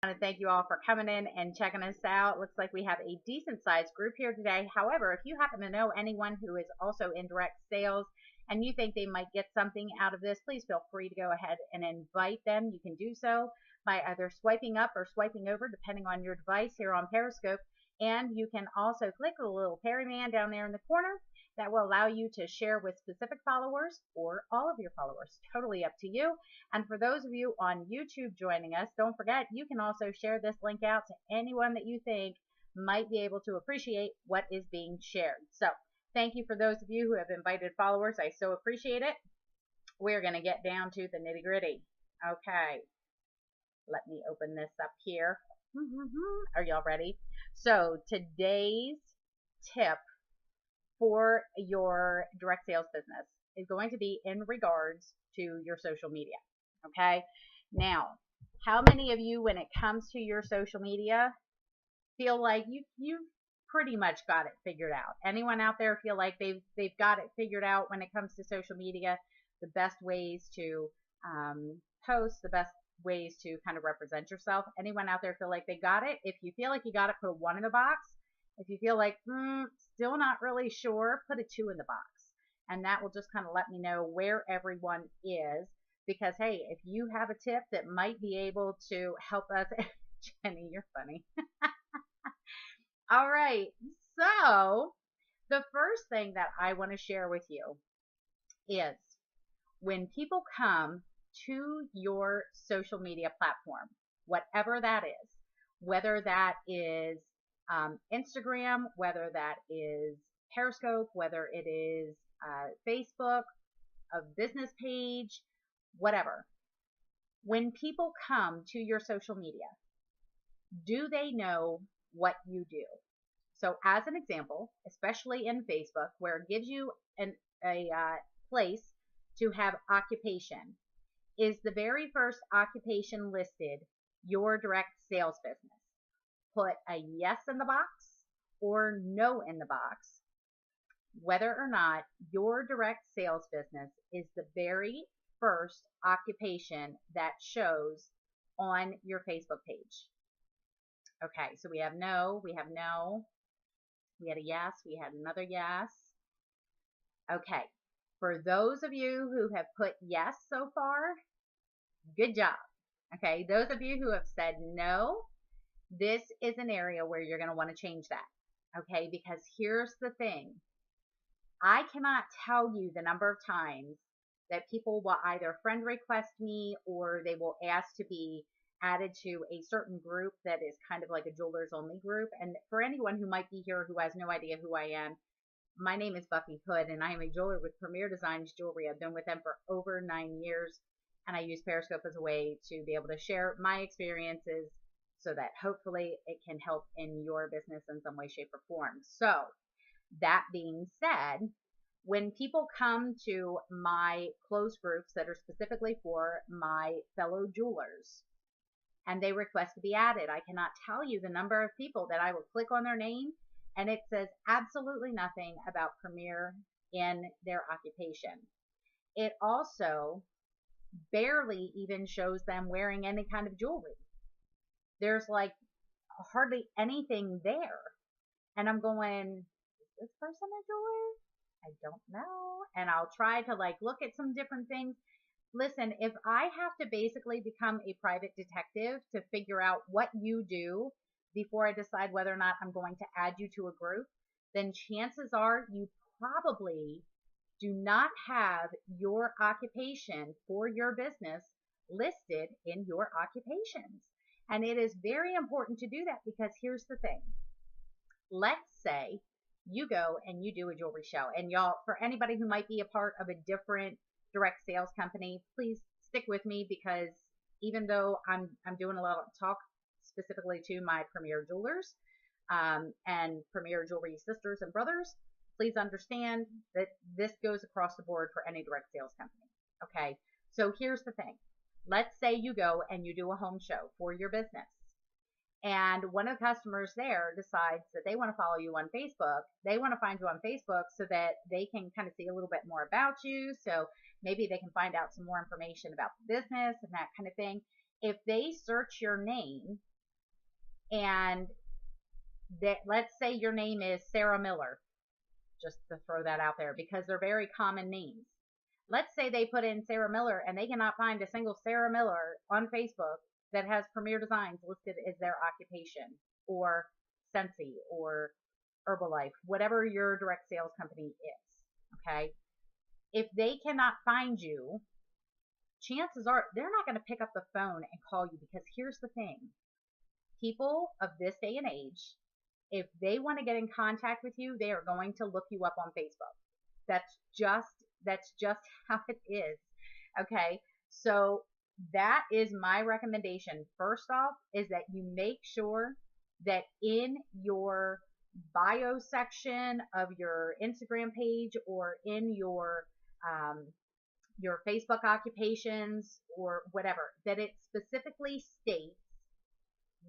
want to thank you all for coming in and checking us out. Looks like we have a decent sized group here today. However, if you happen to know anyone who is also in direct sales and you think they might get something out of this, please feel free to go ahead and invite them. You can do so by either swiping up or swiping over, depending on your device here on Periscope. And you can also click the little Perryman down there in the corner. That will allow you to share with specific followers or all of your followers. Totally up to you. And for those of you on YouTube joining us, don't forget you can also share this link out to anyone that you think might be able to appreciate what is being shared. So thank you for those of you who have invited followers. I so appreciate it. We're going to get down to the nitty gritty. Okay, let me open this up here. Are y'all ready? So today's tip for your direct sales business is going to be in regards to your social media. Okay. Now, how many of you, when it comes to your social media, feel like you've pretty much got it figured out? Anyone out there feel like they've got it figured out when it comes to social media? The best ways to post, the best ways to kind of represent yourself. Anyone out there feel like they got it? If you feel like you got it, put a 1 in the box. If you feel like, still not really sure, put a 2 in the box. And that will just kind of let me know where everyone is. Because, hey, if you have a tip that might be able to help us, Jenny, you're funny. All right. So the first thing that I want to share with you is when people come to your social media platform, whatever that is, whether that is Instagram, whether that is Periscope, whether it is Facebook, a business page, whatever. When people come to your social media, do they know what you do? So as an example, especially in Facebook, where it gives you a place to have occupation, is the very first occupation listed your direct sales business? Put a yes in the box or no in the box, whether or not your direct sales business is the very first occupation that shows on your Facebook page. Okay, so we have no, we had a yes, we had another yes. Okay, for those of you who have put yes so far, good job. Okay, those of you who have said no, this is an area where you're going to want to change that. Okay, because here's the thing. I cannot tell you the number of times that people will either friend request me or they will ask to be added to a certain group that is kind of like a jewelers only group. And for anyone who might be here who has no idea who I am, my name is Buffy Hood and I am a jeweler with Premier Designs Jewelry. I've been with them for over 9 years and I use Periscope as a way to be able to share my experiences so that hopefully it can help in your business in some way, shape, or form. So that being said, when people come to my closed groups that are specifically for my fellow jewelers and they request to be added, I cannot tell you the number of people that I will click on their name and it says absolutely nothing about Premier in their occupation. It also barely even shows them wearing any kind of jewelry. There's like hardly anything there. And I'm going, is this person a jeweler? I don't know. And I'll try to like look at some different things. Listen, if I have to basically become a private detective to figure out what you do before I decide whether or not I'm going to add you to a group, then chances are you probably do not have your occupation for your business listed in your occupations. And it is very important to do that because here's the thing. Let's say you go and you do a jewelry show. And y'all, for anybody who might be a part of a different direct sales company, please stick with me because even though I'm doing a lot of talk specifically to my Premier Jewelers and Premier Jewelry sisters and brothers, please understand that this goes across the board for any direct sales company. Okay, so here's the thing. Let's say you go and you do a home show for your business. And one of the customers there decides that they want to follow you on Facebook. They want to find you on Facebook so that they can kind of see a little bit more about you. So maybe they can find out some more information about the business and that kind of thing. If they search your name And that, let's say your name is Sarah Miller, just to throw that out there because they're very common names. Let's say they put in Sarah Miller and they cannot find a single Sarah Miller on Facebook that has Premier Designs listed as their occupation, or Scentsy, or Herbalife, whatever your direct sales company is. Okay. If they cannot find you, chances are they're not going to pick up the phone and call you, because here's the thing. People of this day and age, if they want to get in contact with you, they are going to look you up on Facebook. That's just how it is. Okay. So that is my recommendation. First off, is that you make sure that in your bio section of your Instagram page, or in your Facebook occupations or whatever, that it specifically states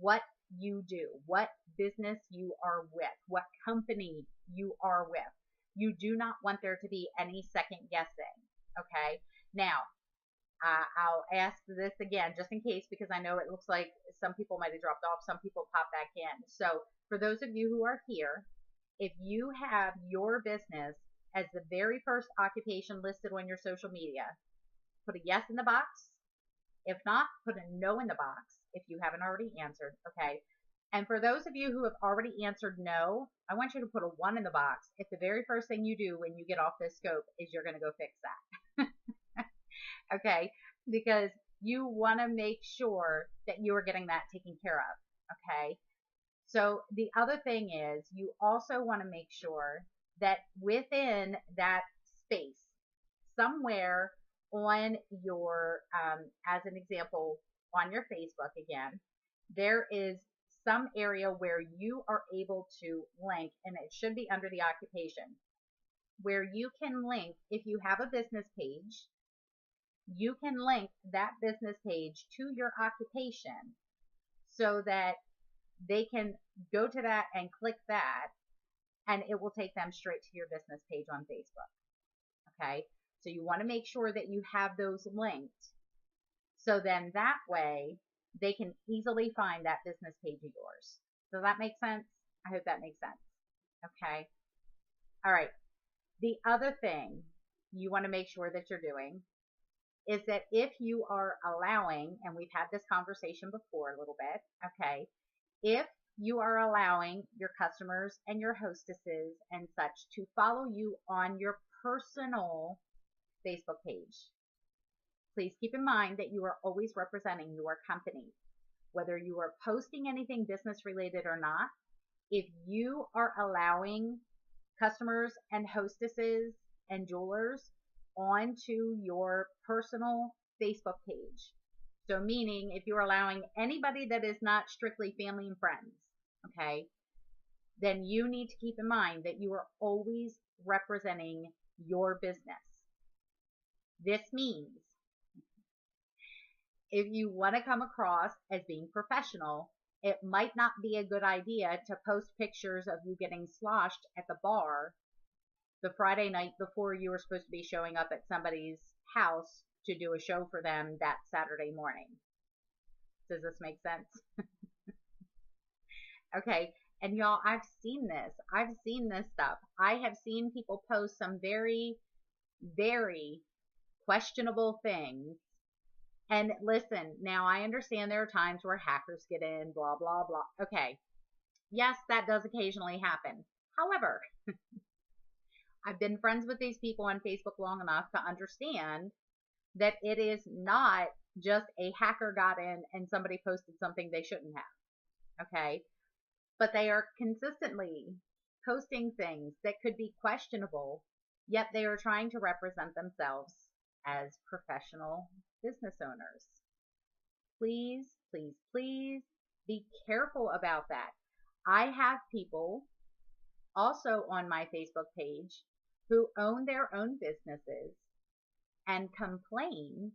what you do, what business you are with, what company you are with. You do not want there to be any second guessing. Okay. Now, I'll ask this again, just in case, because I know it looks like some people might have dropped off, some people pop back in. So for those of you who are here, if you have your business as the very first occupation listed on your social media, put a yes in the box. If not, put a no in the box if you haven't already answered. Okay. And for those of you who have already answered no, I want you to put a 1 in the box if the very first thing you do when you get off this scope is you're going to go fix that. Okay. Because you want to make sure that you are getting that taken care of. Okay. So the other thing is, you also want to make sure that within that space, somewhere on your, as an example, on your Facebook again, there is some area where you are able to link, and it should be under the occupation, where you can link, if you have a business page, you can link that business page to your occupation so that they can go to that and click that, and it will take them straight to your business page on Facebook. Okay. So you want to make sure that you have those linked, so then that way they can easily find that business page of yours. Does that make sense? I hope that makes sense. Okay. All right. The other thing you want to make sure that you're doing is that if you are allowing, and we've had this conversation before a little bit, okay, if you are allowing your customers and your hostesses and such to follow you on your personal Facebook page, please keep in mind that you are always representing your company. Whether you are posting anything business related or not, if you are allowing customers and hostesses and jewelers onto your personal Facebook page, so meaning if you're allowing anybody that is not strictly family and friends, okay, then you need to keep in mind that you are always representing your business. This means if you want to come across as being professional, it might not be a good idea to post pictures of you getting sloshed at the bar the Friday night before you were supposed to be showing up at somebody's house to do a show for them that Saturday morning. Does this make sense? Okay. And y'all, I've seen this. I've seen this stuff. I have seen people post some very, very questionable things. And listen, now I understand there are times where hackers get in, blah, blah, blah. Okay. Yes, that does occasionally happen. However, I've been friends with these people on Facebook long enough to understand that it is not just a hacker got in and somebody posted something they shouldn't have. Okay. But they are consistently posting things that could be questionable, yet they are trying to represent themselves as professional business owners. Please, please, please be careful about that. I have people also on my Facebook page who own their own businesses and complain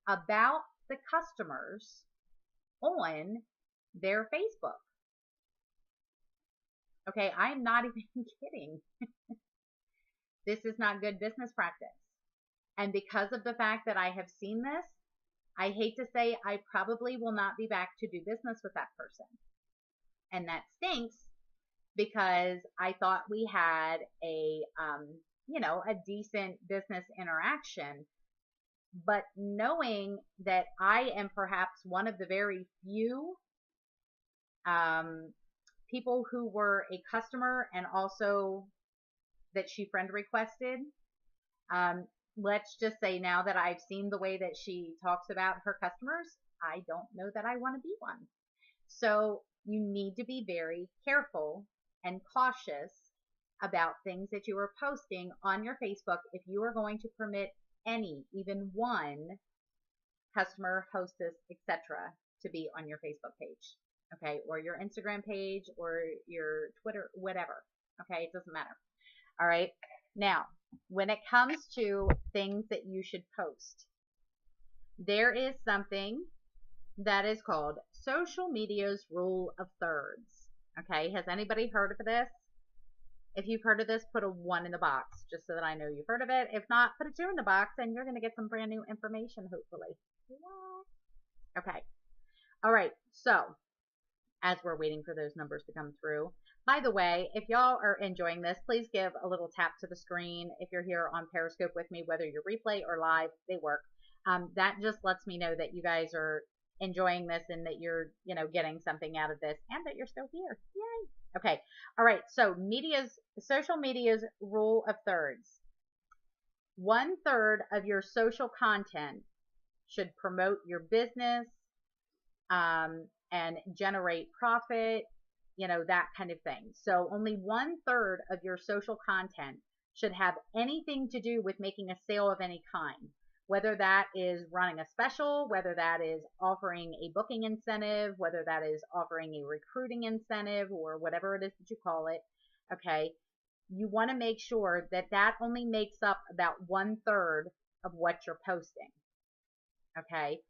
about the customers on their Facebook. Okay, I'm not even kidding. This is not good business practice. And because of the fact that I have seen this, I hate to say I probably will not be back to do business with that person. And that stinks because I thought we had a decent business interaction. But knowing that I am perhaps one of the very few people who were a customer and also that she friend requested, let's just say now that I've seen the way that she talks about her customers, I don't know that I want to be one. So you need to be very careful and cautious about things that you are posting on your Facebook if you are going to permit any, even one customer, hostess, etc. to be on your Facebook page, okay, or your Instagram page or your Twitter, whatever, okay, it doesn't matter. All right. Now, when it comes to things that you should post, there is something that is called social media's rule of thirds. Okay. Has anybody heard of this? If you've heard of this, put a 1 in the box just so that I know you've heard of it. If not, put a 2 in the box and you're going to get some brand new information, hopefully. Okay. All right. So as we're waiting for those numbers to come through, by the way, if y'all are enjoying this, please give a little tap to the screen. If you're here on Periscope with me, whether you're replay or live, they work. That just lets me know that you guys are enjoying this and that you're, getting something out of this and that you're still here. Yay. Okay. All right. So social media's rule of thirds. 1/3 of your social content should promote your business, and generate profit, that kind of thing. So only 1/3 of your social content should have anything to do with making a sale of any kind, whether that is running a special, whether that is offering a booking incentive, whether that is offering a recruiting incentive or whatever it is that you call it. Okay. You want to make sure that that only makes up about 1/3 of what you're posting. Okay.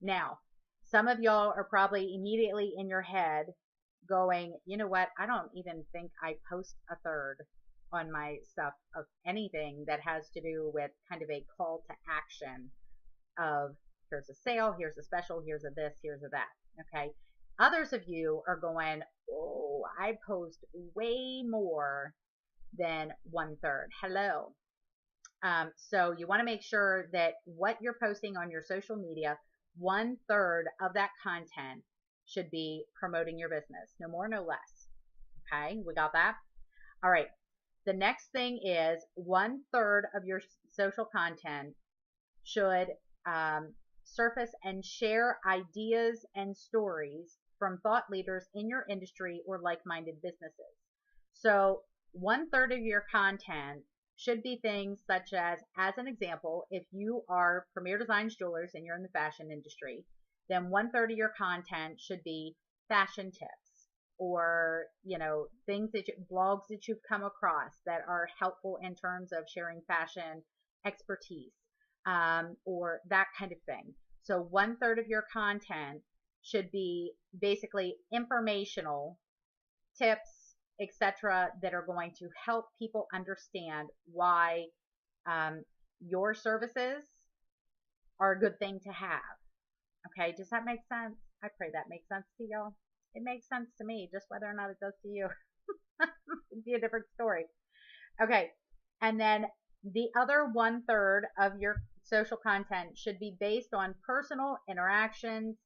Now, some of y'all are probably immediately in your head going, you know what? I don't even think I post 1/3 on my stuff of anything that has to do with kind of a call to action of here's a sale, here's a special, here's a this, here's a that. Okay. Others of you are going, oh, I post way more than 1/3. Hello. So you want to make sure that what you're posting on your social media, 1/3 of that content should be promoting your business. No more, no less. Okay, we got that? All right. The next thing is 1/3 of your social content should surface and share ideas and stories from thought leaders in your industry or like-minded businesses. So 1/3 of your content should be things such as an example, if you are Premier Designs Jewelers and you're in the fashion industry, then 1/3 of your content should be fashion tips or, things blogs that you've come across that are helpful in terms of sharing fashion expertise, or that kind of thing. So 1/3 of your content should be basically informational tips, etc., that are going to help people understand why your services are a good thing to have. Okay, does that make sense? I pray that makes sense to y'all. It makes sense to me, just whether or not it does to you. It'd be a different story. Okay, and then the other 1/3 of your social content should be based on personal interactions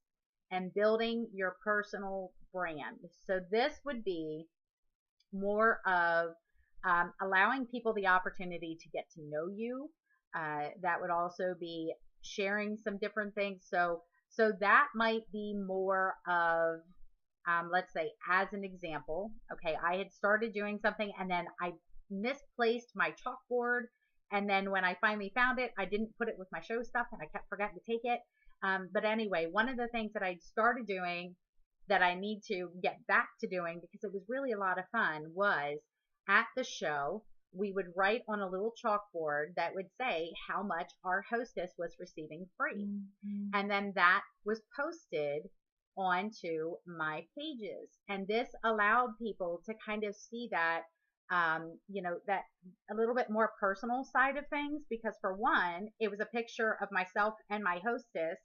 and building your personal brand. So this would be more of allowing people the opportunity to get to know you. That would also be sharing some different things. So that might be more of, let's say, as an example, okay, I had started doing something and then I misplaced my chalkboard. And then when I finally found it, I didn't put it with my show stuff and I kept forgetting to take it. But anyway, one of the things that I started doing that I need to get back to doing because it was really a lot of fun was at the show, we would write on a little chalkboard that would say how much our hostess was receiving free. Mm-hmm. And then that was posted onto my pages. And this allowed people to kind of see that, that a little bit more personal side of things, because for one, it was a picture of myself and my hostess,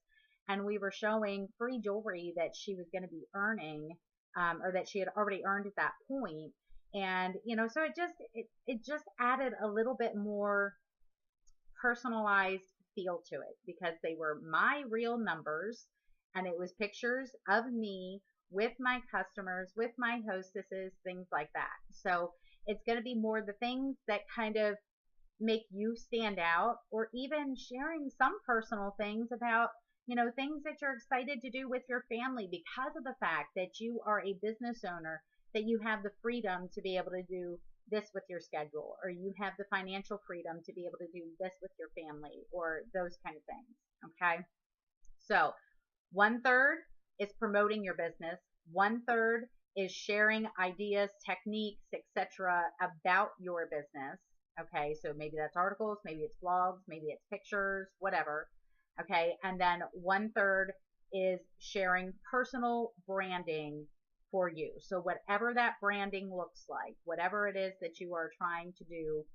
and we were showing free jewelry that she was going to be earning or that she had already earned at that point. And, so it just added a little bit more personalized feel to it because they were my real numbers and it was pictures of me with my customers, with my hostesses, things like that. So it's going to be more the things that kind of make you stand out, or even sharing some personal things about, things that you're excited to do with your family because of the fact that you are a business owner, that you have the freedom to be able to do this with your schedule, or you have the financial freedom to be able to do this with your family, or those kind of things. Okay. So 1/3 is promoting your business. 1/3 is sharing ideas, techniques, etc. about your business. Okay, so maybe that's articles, maybe it's blogs, maybe it's pictures, whatever. Okay, and then 1/3 is sharing personal branding for you. So whatever that branding looks like, whatever it is that you are trying to do,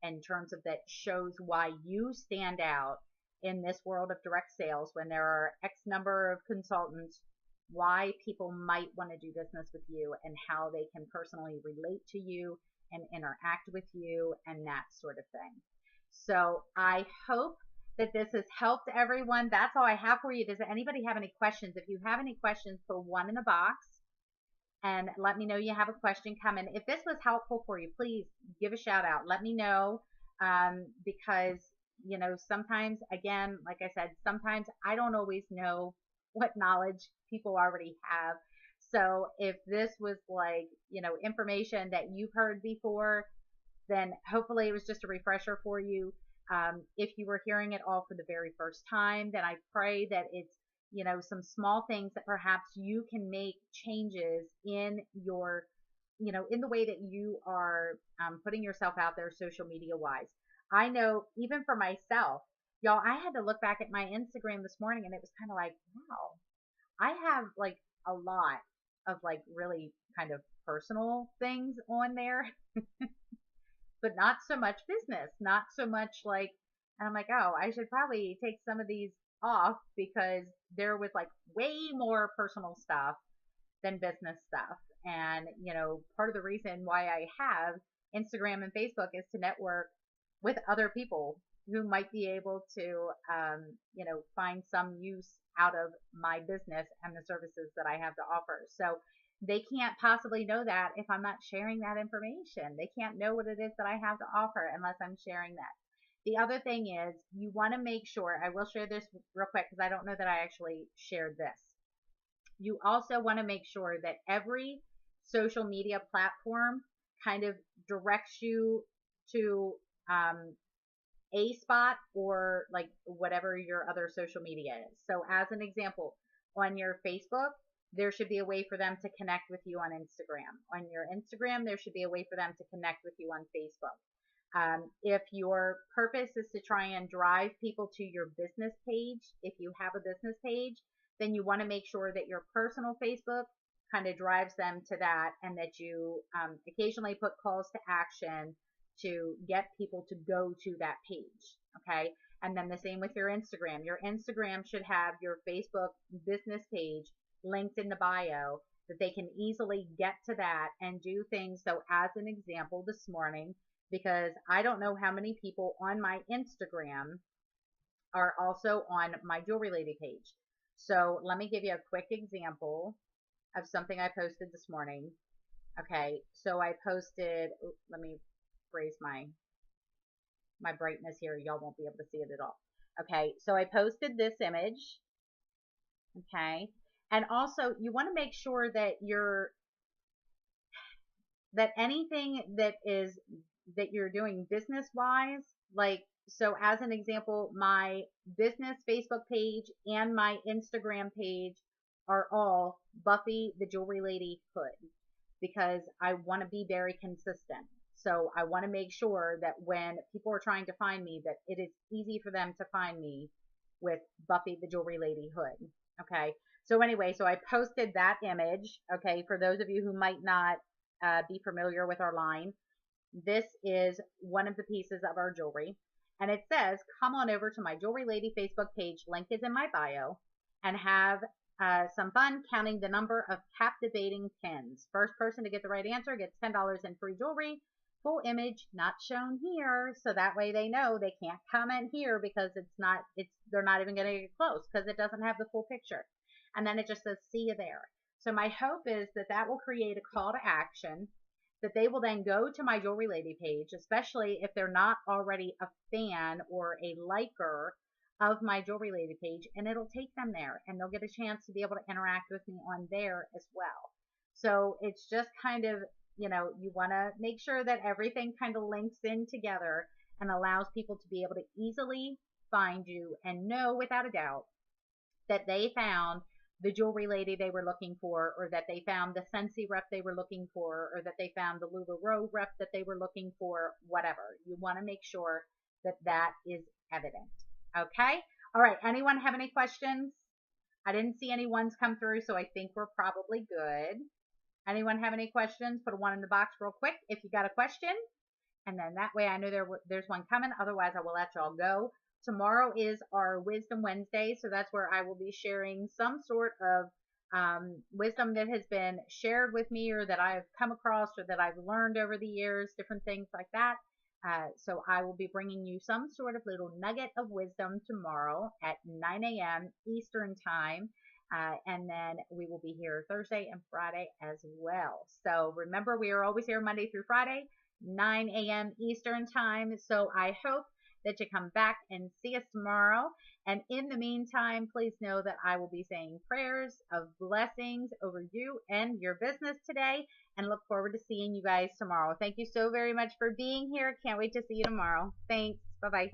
in terms of that shows why you stand out in this world of direct sales when there are X number of consultants, why people might want to do business with you and how they can personally relate to you and interact with you and that sort of thing. So I hope that this has helped everyone. That's all I have for you. Does anybody have any questions? If you have any questions, put one in the box and let me know you have a question coming. If this was helpful for you, please give a shout out. Let me know, because sometimes, again, like I said, sometimes I don't always know what knowledge people already have. So if this was like, information that you've heard before, then hopefully it was just a refresher for you. If you were hearing it all for the very first time, then I pray that it's, some small things that perhaps you can make changes in your, in the way that you are putting yourself out there social media wise. I know even for myself, y'all, I had to look back at my Instagram this morning and it was kind of like, wow, I have like a lot of like really kind of personal things on there, but not so much business, not so much like, and I'm like, oh, I should probably take some of these off because there was like way more personal stuff than business stuff. And, part of the reason why I have Instagram and Facebook is to network with other people who might be able to, find some use out of my business and the services that I have to offer. So they can't possibly know that if I'm not sharing that information. They can't know what it is that I have to offer unless I'm sharing that. The other thing is you want to make sure, I will share this real quick because I don't know that I actually shared this. You also want to make sure that every social media platform kind of directs you to a spot or like whatever your other social media is. So as an example, on your Facebook, there should be a way for them to connect with you on Instagram. On your Instagram, there should be a way for them to connect with you on Facebook. If your purpose is to try and drive people to your business page, if you have a business page, then you want to make sure that your personal Facebook kind of drives them to that and that you occasionally put calls to action to get people to go to that page. Okay. And then the same with your Instagram. Your Instagram should have your Facebook business page linked in the bio that they can easily get to that and do things. So as an example this morning, because I don't know how many people on my Instagram are also on my Jewelry Lady page. So let me give you a quick example of something I posted this morning. Okay, so I posted, let me raise my brightness here. Y'all won't be able to see it at all. Okay, so I posted this image. Okay, and also you want to make sure that that anything that you're doing business wise, like, so as an example, my business Facebook page and my Instagram page are all Buffy the Jewelry Lady Hood because I want to be very consistent. So I want to make sure that when people are trying to find me, that it is easy for them to find me with Buffy the Jewelry Lady Hood. Okay. So anyway, so I posted that image. Okay. For those of you who might not be familiar with our line, this is one of the pieces of our jewelry. And it says, come on over to my Jewelry Lady Facebook page. Link is in my bio, and have some fun counting the number of captivating pins. First person to get the right answer gets $10 in free jewelry. Full image not shown here, so that way they know they can't comment here because they're not even going to get close because it doesn't have the full picture. And then it just says see you there. So my hope is that that will create a call to action, that they will then go to my Jewelry Lady page, especially if they're not already a fan or a liker of my Jewelry Lady page, and it'll take them there and they'll get a chance to be able to interact with me on there as well. So it's just kind of, you want to make sure that everything kind of links in together and allows people to be able to easily find you and know without a doubt that they found the Jewelry Lady they were looking for, or that they found the Scentsy rep they were looking for, or that they found the LuLaRoe rep that they were looking for, whatever. You want to make sure that that is evident. Okay? All right. Anyone have any questions? I didn't see any ones come through, so I think we're probably good. Anyone have any questions? Put a one in the box real quick if you got a question. And then that way I know there's one coming. Otherwise, I will let y'all go. Tomorrow is our Wisdom Wednesday, so that's where I will be sharing some sort of wisdom that has been shared with me, or that I've come across, or that I've learned over the years, different things like that. So I will be bringing you some sort of little nugget of wisdom tomorrow at 9 a.m. Eastern Time. And then we will be here Thursday and Friday as well. So remember, we are always here Monday through Friday, 9 a.m. Eastern Time. So I hope that you come back and see us tomorrow. And in the meantime, please know that I will be saying prayers of blessings over you and your business today, and look forward to seeing you guys tomorrow. Thank you so very much for being here. Can't wait to see you tomorrow. Thanks. Bye-bye.